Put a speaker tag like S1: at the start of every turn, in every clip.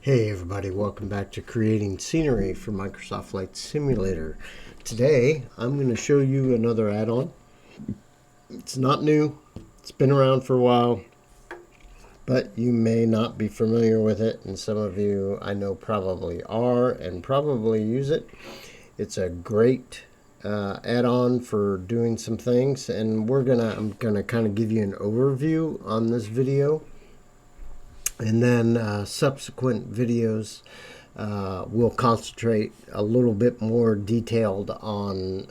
S1: Hey everybody, welcome back to Creating Scenery for Microsoft Flight Simulator. Today I'm going to show you another add-on. It's not new, it's been around for a while, but you may not be familiar with it, and some of you I know probably are and probably use it. It's a great add-on for doing some things, and I'm gonna kind of give you an overview on this video. And then subsequent videos will concentrate a little bit more detailed on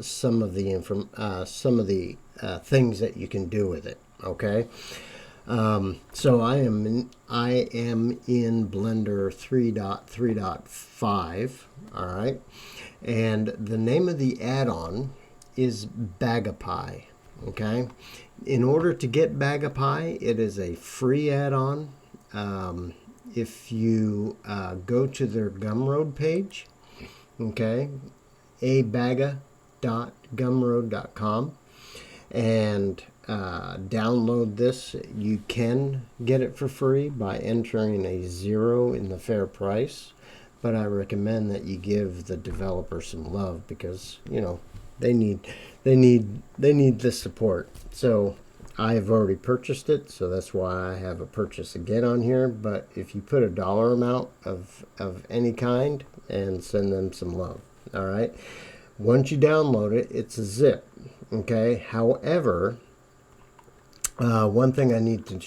S1: some of the things that you can do with it. Okay, so I am in Blender 3.3.5. All right, and the name of the add-on is BagaPie. Okay, in order to get BagaPie, it is a free add-on. If you go to their Gumroad page, okay, abaga.gumroad.com, and download this, you can get it for free by entering a 0 in the fair price. But I recommend that you give the developer some love because, you know, they need the support. So I've already purchased it, so that's why I have a purchase again on here. But if you put a dollar amount of any kind and send them some love, all right. Once you download it, it's a zip. Okay. However, one thing I need to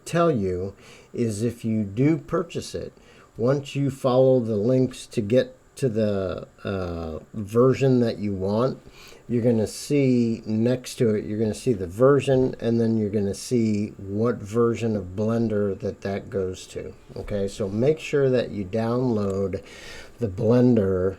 S1: tell you is if you do purchase it, once you follow the links to get to the version that you want, you're going to see next to it, you're going to see the version, and then you're going to see what version of Blender that goes to. Okay, so make sure that you download the Blender,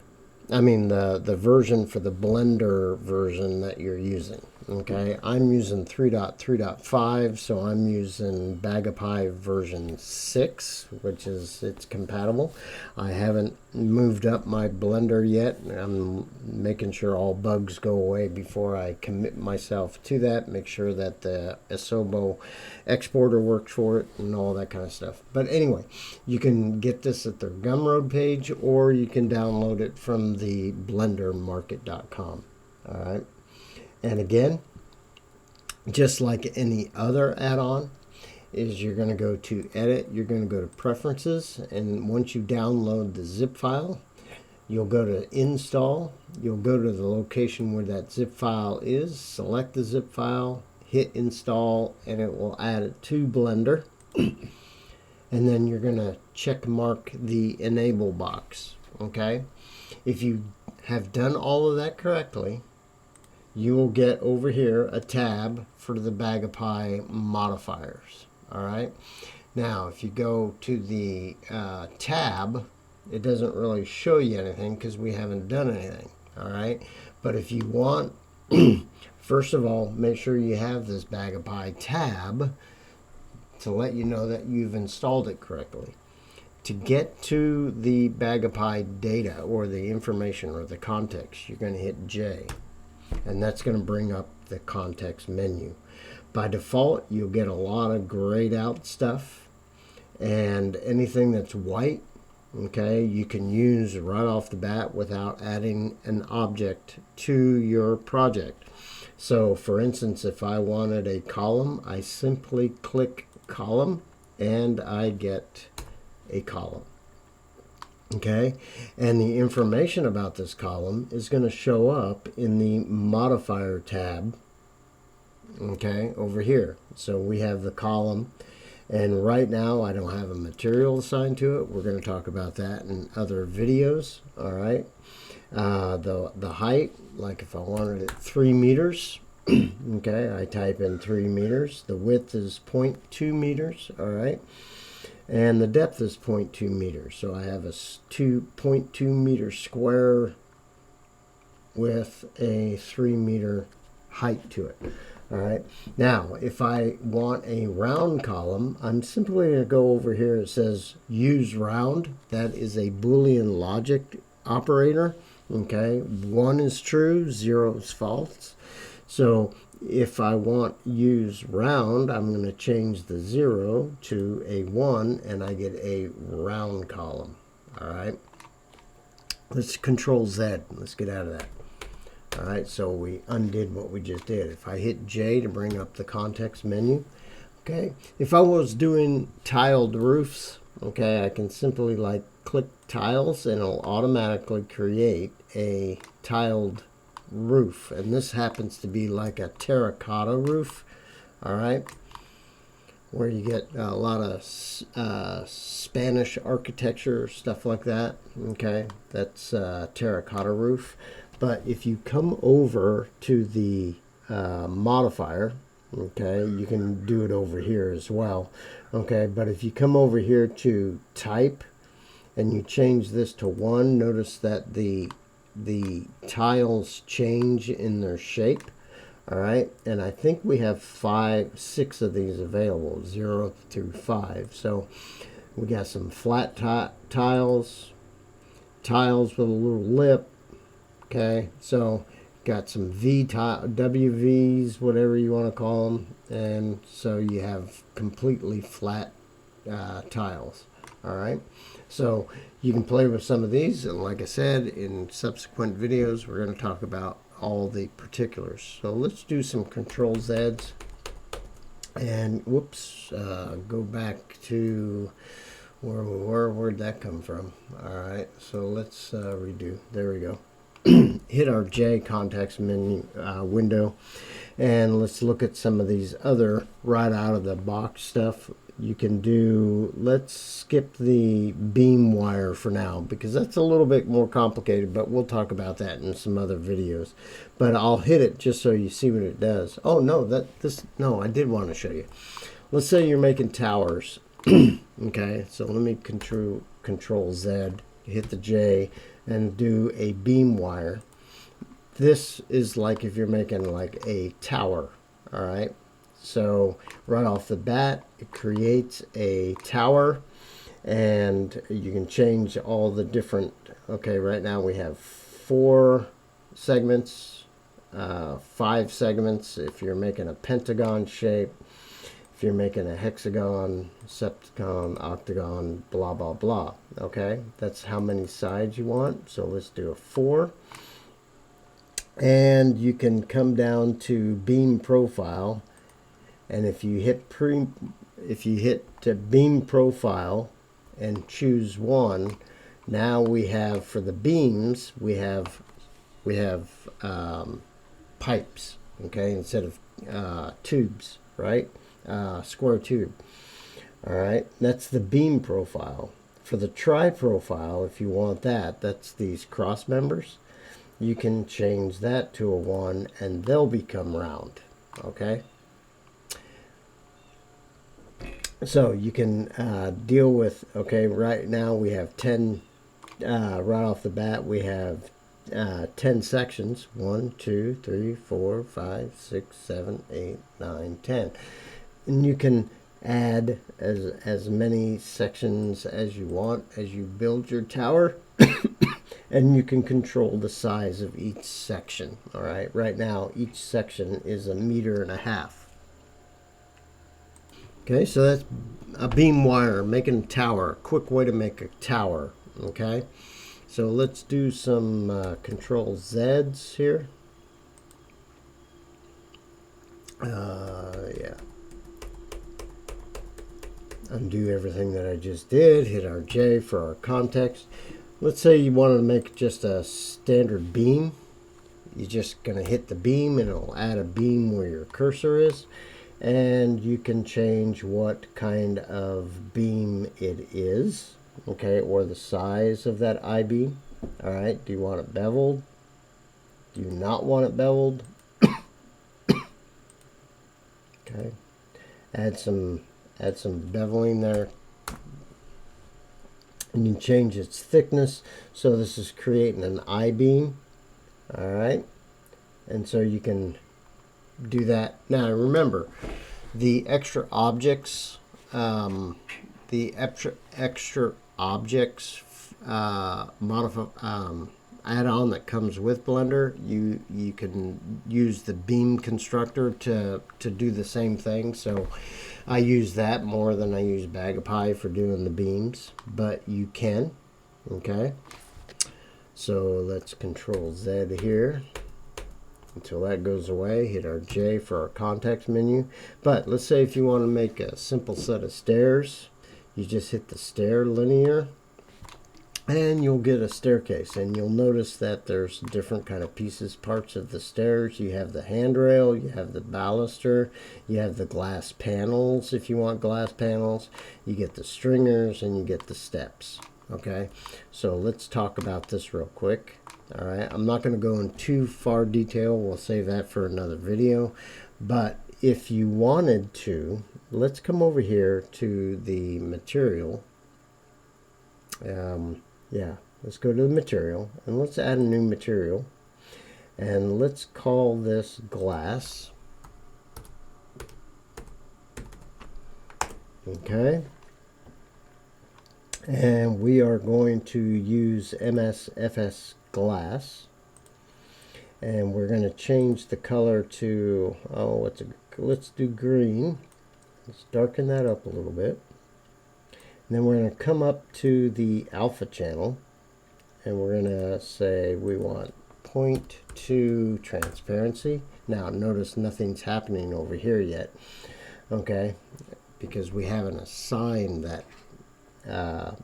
S1: the version for the Blender version that you're using. Okay, I'm using 3.3.5, so I'm using BagaPie version 6, which is it's compatible. I haven't moved up my Blender yet. I'm making sure all bugs go away before I commit myself to that. Make sure that the Asobo exporter works for it and all that kind of stuff. But anyway, you can get this at their Gumroad page, or you can download it from the blendermarket.com. All right. And again, just like any other add-on, is you're going to go to Edit, you're going to go to Preferences, and once you download the zip file, you'll go to Install, you'll go to the location where that zip file is, select the zip file, hit Install, and it will add it to Blender. And then you're going to check mark the Enable box. Okay? If you have done all of that correctly, you will get over here a tab for the BagaPie modifiers. All right. Now, if you go to the tab, it doesn't really show you anything because we haven't done anything. All right. But if you want, first of all, make sure you have this BagaPie tab to let you know that you've installed it correctly. To get to the BagaPie data or the information or the context, you're going to hit J. And that's going to bring up the context menu. By default, you'll get a lot of grayed out stuff, and anything that's white, okay, you can use right off the bat without adding an object to your project. So for instance, if I wanted a column, I simply click column and I get a column. Okay, and the information about this column is going to show up in the modifier tab, okay, over here. So we have the column, and right now I don't have a material assigned to it. We're going to talk about that in other videos. All right, the height, like if I wanted it 3 meters, okay, I type in 3 meters. The width is 0.2 meters, all right. And the depth is 0.2 meters. So I have a 2.2 meter square with a 3 meter height to it. All right. Now, if I want a round column, I'm simply going to go over here. It says use round. That is a Boolean logic operator. Okay. 1 is true, 0 is false. So if I want use round, I'm going to change the 0 to a 1 and I get a round column. All right. Let's Control Z. Let's get out of that. All right, so we undid what we just did. If I hit J to bring up the context menu, okay. If I was doing tiled roofs, okay, I can simply like click tiles and it'll automatically create a tiled roof. And this happens to be like a terracotta roof, all right, where you get a lot of Spanish architecture, stuff like that, okay. That's terracotta roof. But if you come over to the modifier, okay, you can do it over here as well, okay. But if you come over here to type and you change this to 1, notice that the tiles change in their shape. All right, and I think we have 6 of these available, 0 through 5. So we got some flat tiles with a little lip. Okay, so got some WVs, whatever you want to call them, and so you have completely flat tiles. All right, so you can play with some of these, and like I said, in subsequent videos we're going to talk about all the particulars. So let's do some Control Z's, and whoops, go back to where we were. Where'd that come from? All right, so let's redo. There we go. Hit our J context menu window, and let's look at some of these other right out of the box stuff. You can do, let's skip the beam wire for now because that's a little bit more complicated, but we'll talk about that in some other videos. But I'll hit it just so you see what it does. Oh no, no, I did want to show you. Let's say you're making towers. Okay, so let me control Z, hit the J, and do a beam wire. This is like if you're making like a tower. All right, so right off the bat it creates a tower, and you can change all the different, okay, right now we have 4 segments, 5 segments if you're making a pentagon shape, if you're making a hexagon, septagon, octagon, blah blah blah. Okay, that's how many sides you want. So let's do a 4, and you can come down to beam profile, and if you hit beam profile and choose 1, now we have, for the beams, we have pipes, okay, instead of tubes, right? Square tube. All right, that's the beam profile. For the tri profile, if you want that, that's these cross members. You can change that to a 1 and they'll become round. Okay, so you can deal with, okay, right now we have 10 right off the bat. We have 10 sections, 1 2 3 4 5 6 7 8 9 10, and you can add as many sections as you want as you build your tower. And you can control the size of each section. All right, right now each section is 1.5 meters. Okay, so that's a beam wire, making a tower, a quick way to make a tower. Okay, so let's do some Control Z's here. Yeah. Undo everything that I just did, hit our J for our context. Let's say you wanted to make just a standard beam. You're just going to hit the beam and it'll add a beam where your cursor is. And you can change what kind of beam it is, okay, or the size of that I-beam. All right, do you want it beveled? Do you not want it beveled? Okay, add some beveling there. And you can change its thickness. So this is creating an I-beam. All right, and so you can do that. Now remember, the extra objects, add-on that comes with Blender. You can use the beam constructor to do the same thing. So I use that more than I use BagaPie for doing the beams, but you can. Okay. So let's Control Z here until that goes away. Hit our J for our context menu. But let's say if you want to make a simple set of stairs, you just hit the stair linear and you'll get a staircase, and you'll notice that there's different kind of pieces, parts of the stairs. You have the handrail, you have the baluster, you have the glass panels if you want glass panels, you get the stringers, and you get the steps. Okay, so let's talk about this real quick. All right, I'm not going to go in too far detail. We'll save that for another video. But if you wanted to, let's come over here to the material. Yeah, let's go to the material and let's add a new material. And let's call this glass. Okay. And we are going to use MSFS glass, and we're going to change the color to, let's do green. Let's darken that up a little bit. And then we're going to come up to the alpha channel, and we're going to say we want 0.2 transparency. Now notice nothing's happening over here yet, okay, because we haven't assigned that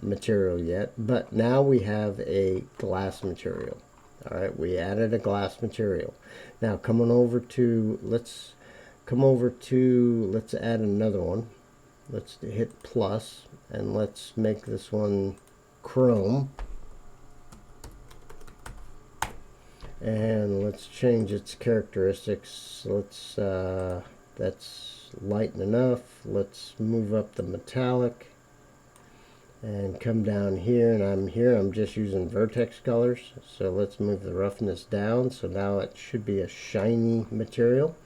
S1: material yet. But now we have a glass material. All right, we added a glass material. Now coming over to, let's add another one. Let's hit plus, and let's make this one chrome, and let's change its characteristics. That's light enough. Let's move up the metallic and come down here, and I'm just using vertex colors, so let's move the roughness down. So now it should be a shiny material.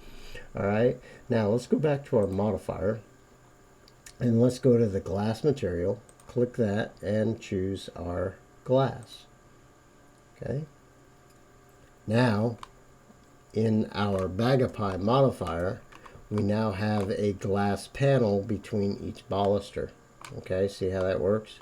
S1: All right, now let's go back to our modifier, and let's go to the glass material, click that, and choose our glass. Okay, now in our BagaPie modifier, we now have a glass panel between each baluster. Okay, see how that works?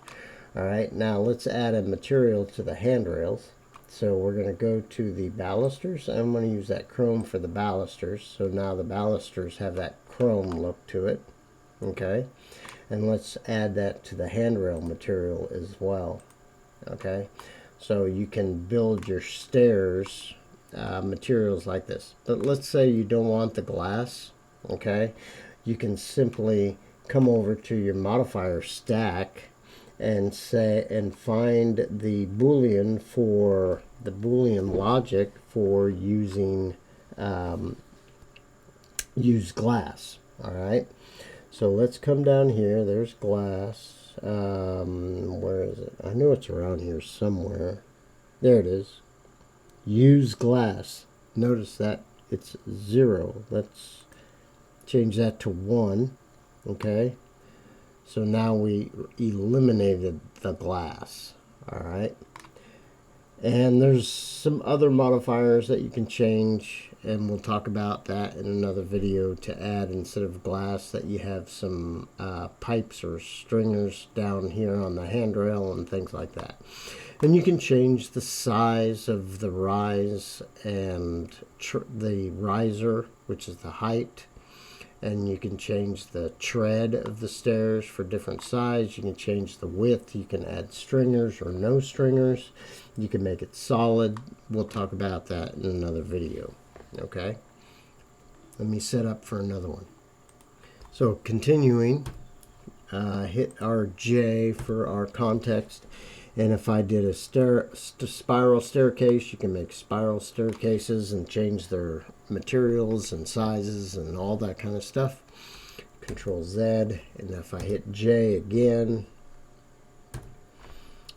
S1: All right, now let's add a material to the handrails. So we're going to go to the balusters. I'm going to use that chrome for the balusters. So now the balusters have that chrome look to it. Okay, and let's add that to the handrail material as well. Okay, so you can build your stairs materials like this. But let's say you don't want the glass. Okay, you can simply come over to your modifier stack and find the Boolean for the Boolean logic for using use glass. All right, so let's come down here. There's glass. Where is it? I know it's around here somewhere. There it is. Use glass. Notice that it's 0. Let's change that to 1. Okay, so now we eliminated the glass. All right, and there's some other modifiers that you can change, and we'll talk about that in another video, to add, instead of glass, that you have some pipes or stringers down here on the handrail and things like that. And you can change the size of the rise and the riser, which is the height. And you can change the tread of the stairs for different size. You can change the width. You can add stringers or no stringers. You can make it solid. We'll talk about that in another video. Okay, let me set up for another one. So continuing, hit our J for our context. And if I did a spiral staircase, you can make spiral staircases and change their materials and sizes and all that kind of stuff. Control Z, and if I hit J again,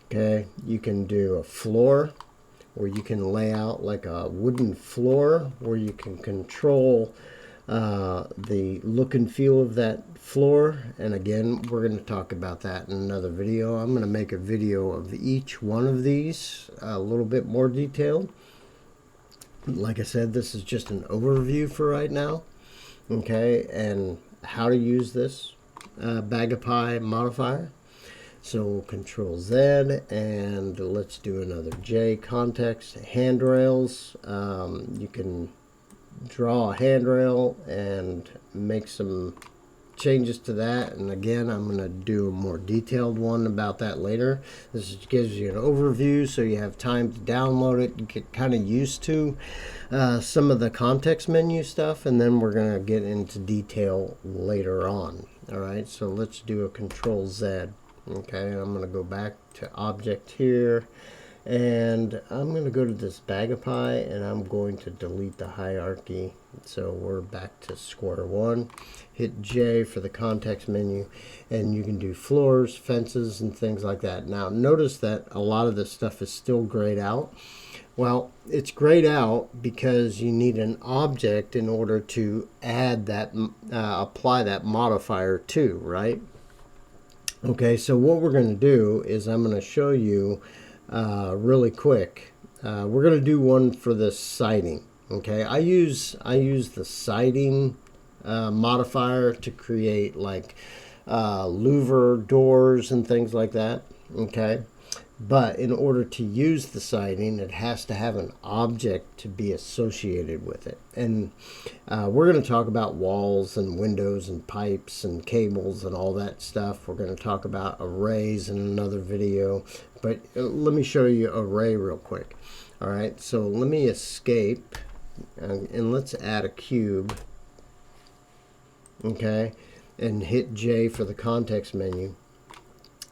S1: okay, you can do a floor, where you can lay out like a wooden floor, where you can control the look and feel of that floor. And again, we're going to talk about that in another video. I'm going to make a video of each one of these a little bit more detailed. Like I said, this is just an overview for right now, okay, and how to use this BagaPie modifier. So Control Z, and let's do another J. Context, handrails. You can draw a handrail and make some changes to that, and again, I'm going to do a more detailed one about that later. This gives you an overview so you have time to download it and get kind of used to some of the context menu stuff, and then we're going to get into detail later on. All right, so let's do a Control Z. Okay, I'm going to go back to object here, and I'm going to go to this BagaPie, and I'm going to delete the hierarchy. So we're back to square one. Hit J for the context menu, and you can do floors, fences, and things like that. Now notice that a lot of this stuff is still grayed out. Well, it's grayed out because you need an object in order to add that, apply that modifier to, right? Okay, so what we're going to do is I'm going to show you really quick. We're going to do one for the siding. Okay, I use the siding modifier to create like louver doors and things like that. Okay, but in order to use the siding, it has to have an object to be associated with it. And we're going to talk about walls and windows and pipes and cables and all that stuff. We're going to talk about arrays in another video. But let me show you array real quick. All right, so let me escape and let's add a cube. Okay, and hit J for the context menu.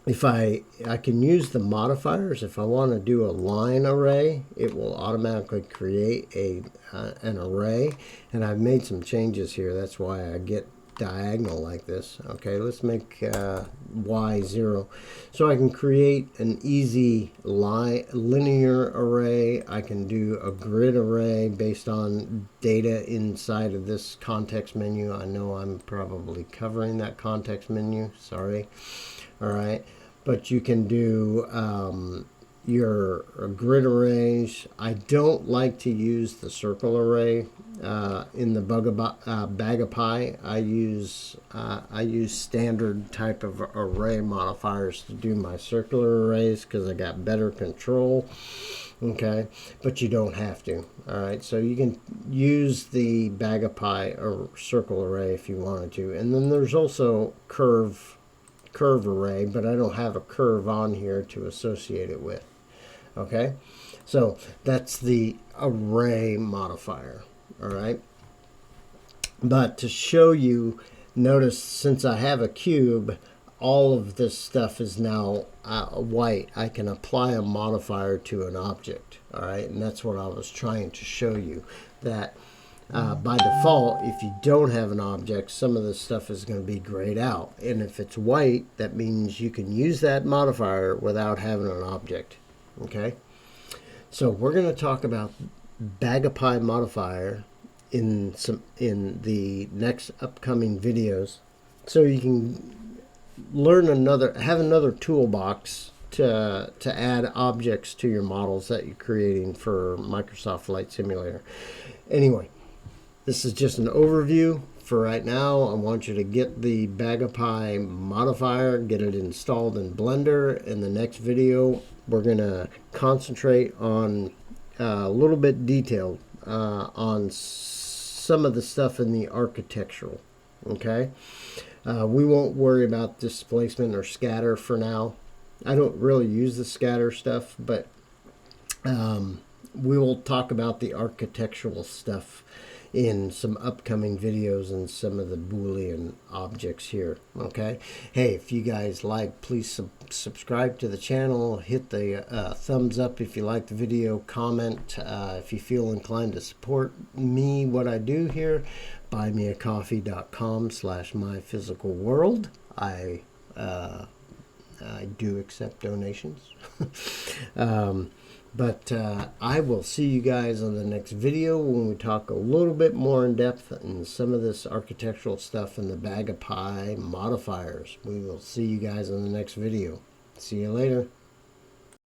S1: If I can use the modifiers. If I want to do a line array, it will automatically create an array, and I've made some changes here. That's why I get diagonal like this. Okay, let's make Y 0, so I can create an easy linear array. I can do a grid array based on data inside of this context menu. I know I'm probably covering that context menu, sorry. All right, but you can do your grid arrays. I don't like to use the circle array in the BagaPie. I use standard type of array modifiers to do my circular arrays because I got better control. Okay, but you don't have to. All right, so you can use the BagaPie or circle array if you wanted to, and then there's also curve array, but I don't have a curve on here to associate it with. Okay, so that's the array modifier. All right, but to show you, notice since I have a cube, all of this stuff is now white. I can apply a modifier to an object. All right, and that's what I was trying to show you, that by default, if you don't have an object, some of this stuff is going to be grayed out. And if it's white, that means you can use that modifier without having an object. Okay? So we're going to talk about BagaPie modifier in the next upcoming videos, so you can learn have another toolbox to add objects to your models that you're creating for Microsoft Flight Simulator. Anyway, this is just an overview for right now. I want you to get the BagaPie modifier, get it installed in Blender. In the next video, we're going to concentrate on a little bit detailed on some of the stuff in the architectural. Okay, we won't worry about displacement or scatter for now. I don't really use the scatter stuff, but we will talk about the architectural stuff in some upcoming videos and some of the Boolean objects here. Okay, hey, if you guys like, please subscribe to the channel, hit the thumbs up if you like the video, comment if you feel inclined to support me, what I do here. buymeacoffee.com/myphysicalworld. I do accept donations. But I will see you guys on the next video when we talk a little bit more in depth in some of this architectural stuff in the BagaPie modifiers. We will see you guys on the next video. See you later.